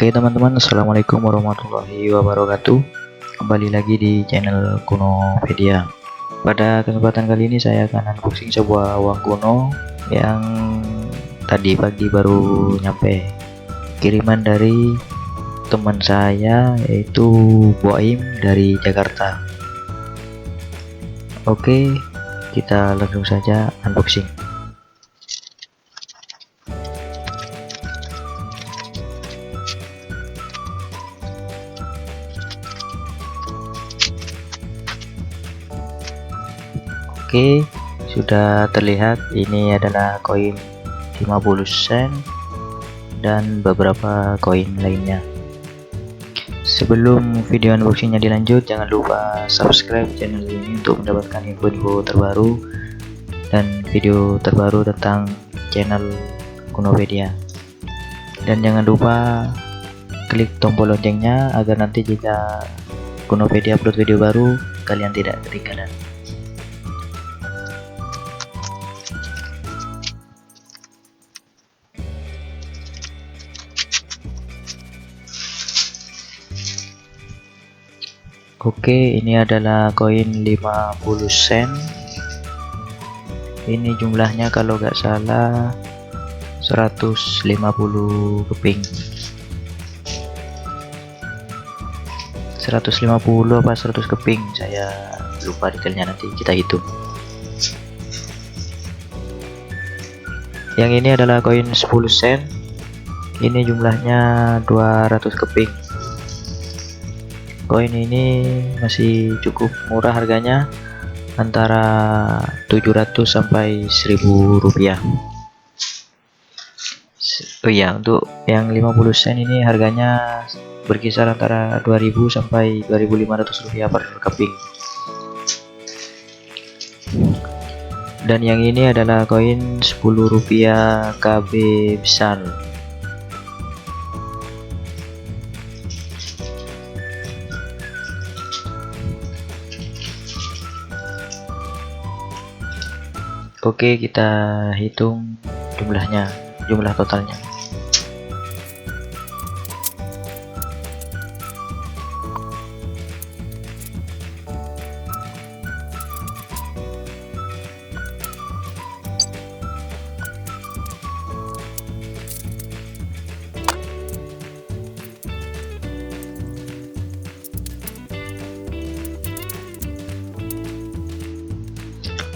Oke teman-teman, assalamualaikum warahmatullahi wabarakatuh. Kembali lagi di channel Kunopedia. Pada kesempatan kali ini saya akan unboxing sebuah uang kuno yang tadi pagi baru nyampe, kiriman dari teman saya yaitu Boim dari Jakarta. Oke, kita langsung saja unboxing. Oke, sudah terlihat ini adalah koin 50 sen dan beberapa koin lainnya. Sebelum video unboxingnya dilanjut, jangan lupa subscribe channel ini untuk mendapatkan info-info terbaru dan video terbaru tentang channel Kunopedia. Dan jangan lupa klik tombol loncengnya agar nanti jika Kunopedia upload video baru kalian tidak ketinggalan. Oke, ini adalah koin 50 sen. Ini jumlahnya kalau nggak salah 150 keping. 150 apa 100 keping, saya lupa detailnya, nanti kita hitung. Yang ini adalah koin 10 sen. Ini jumlahnya 200 keping. Koin ini masih cukup murah harganya, antara 700 sampai 1000 rupiah. Oh iya, untuk yang 50 sen ini harganya berkisar antara 2000 sampai 2500 rupiah per keping. Dan yang ini adalah koin 10 rupiah KB besar. Oke, kita hitung jumlahnya, jumlah totalnya.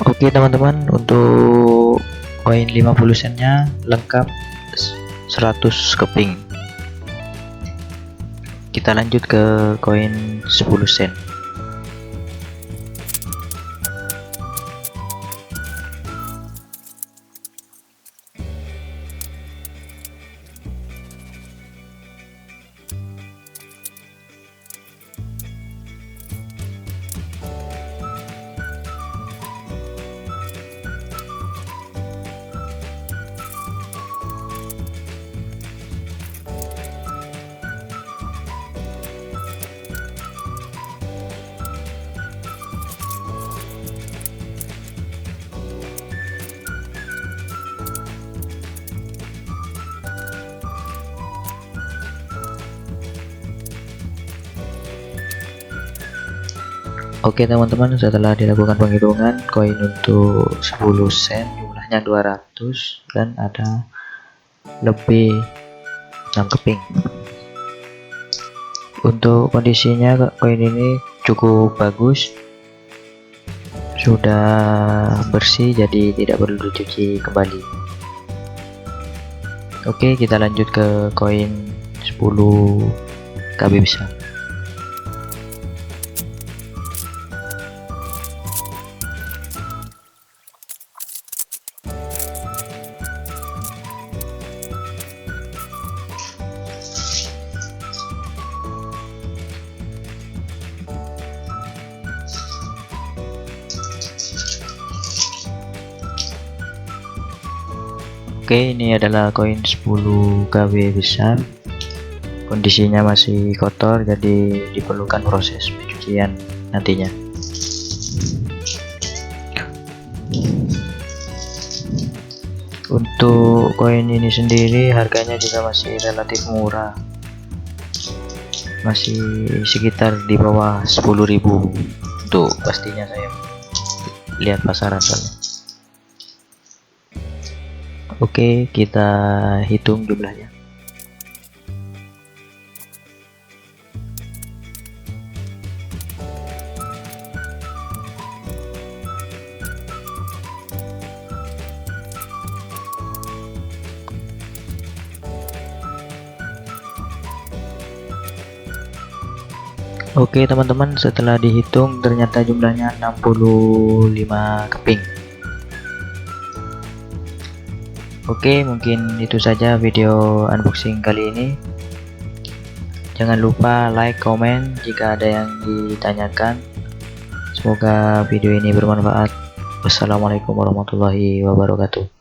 Oke teman-teman, untuk koin 50 sennya lengkap 100 keping. Kita lanjut ke koin 10 sen. Oke teman-teman, setelah dilakukan penghitungan, koin untuk 10 sen jumlahnya 200 dan ada lebih 6 keping. Untuk kondisinya koin ini cukup bagus, sudah bersih jadi tidak perlu dicuci kembali. Oke, kita lanjut ke koin 10 KB besar. Oke, ini adalah koin 10 KB besar. Kondisinya masih kotor, jadi diperlukan proses pencucian nantinya. Untuk koin ini sendiri harganya juga masih relatif murah, masih sekitar di bawah 10.000 untuk pastinya, saya lihat pasaran soalnya. Oke, kita hitung jumlahnya. Oke teman-teman, setelah dihitung ternyata jumlahnya 65 keping. Oke, mungkin itu saja video unboxing kali ini. Jangan lupa like, komen jika ada yang ditanyakan. Semoga video ini bermanfaat. Wassalamualaikum warahmatullahi wabarakatuh.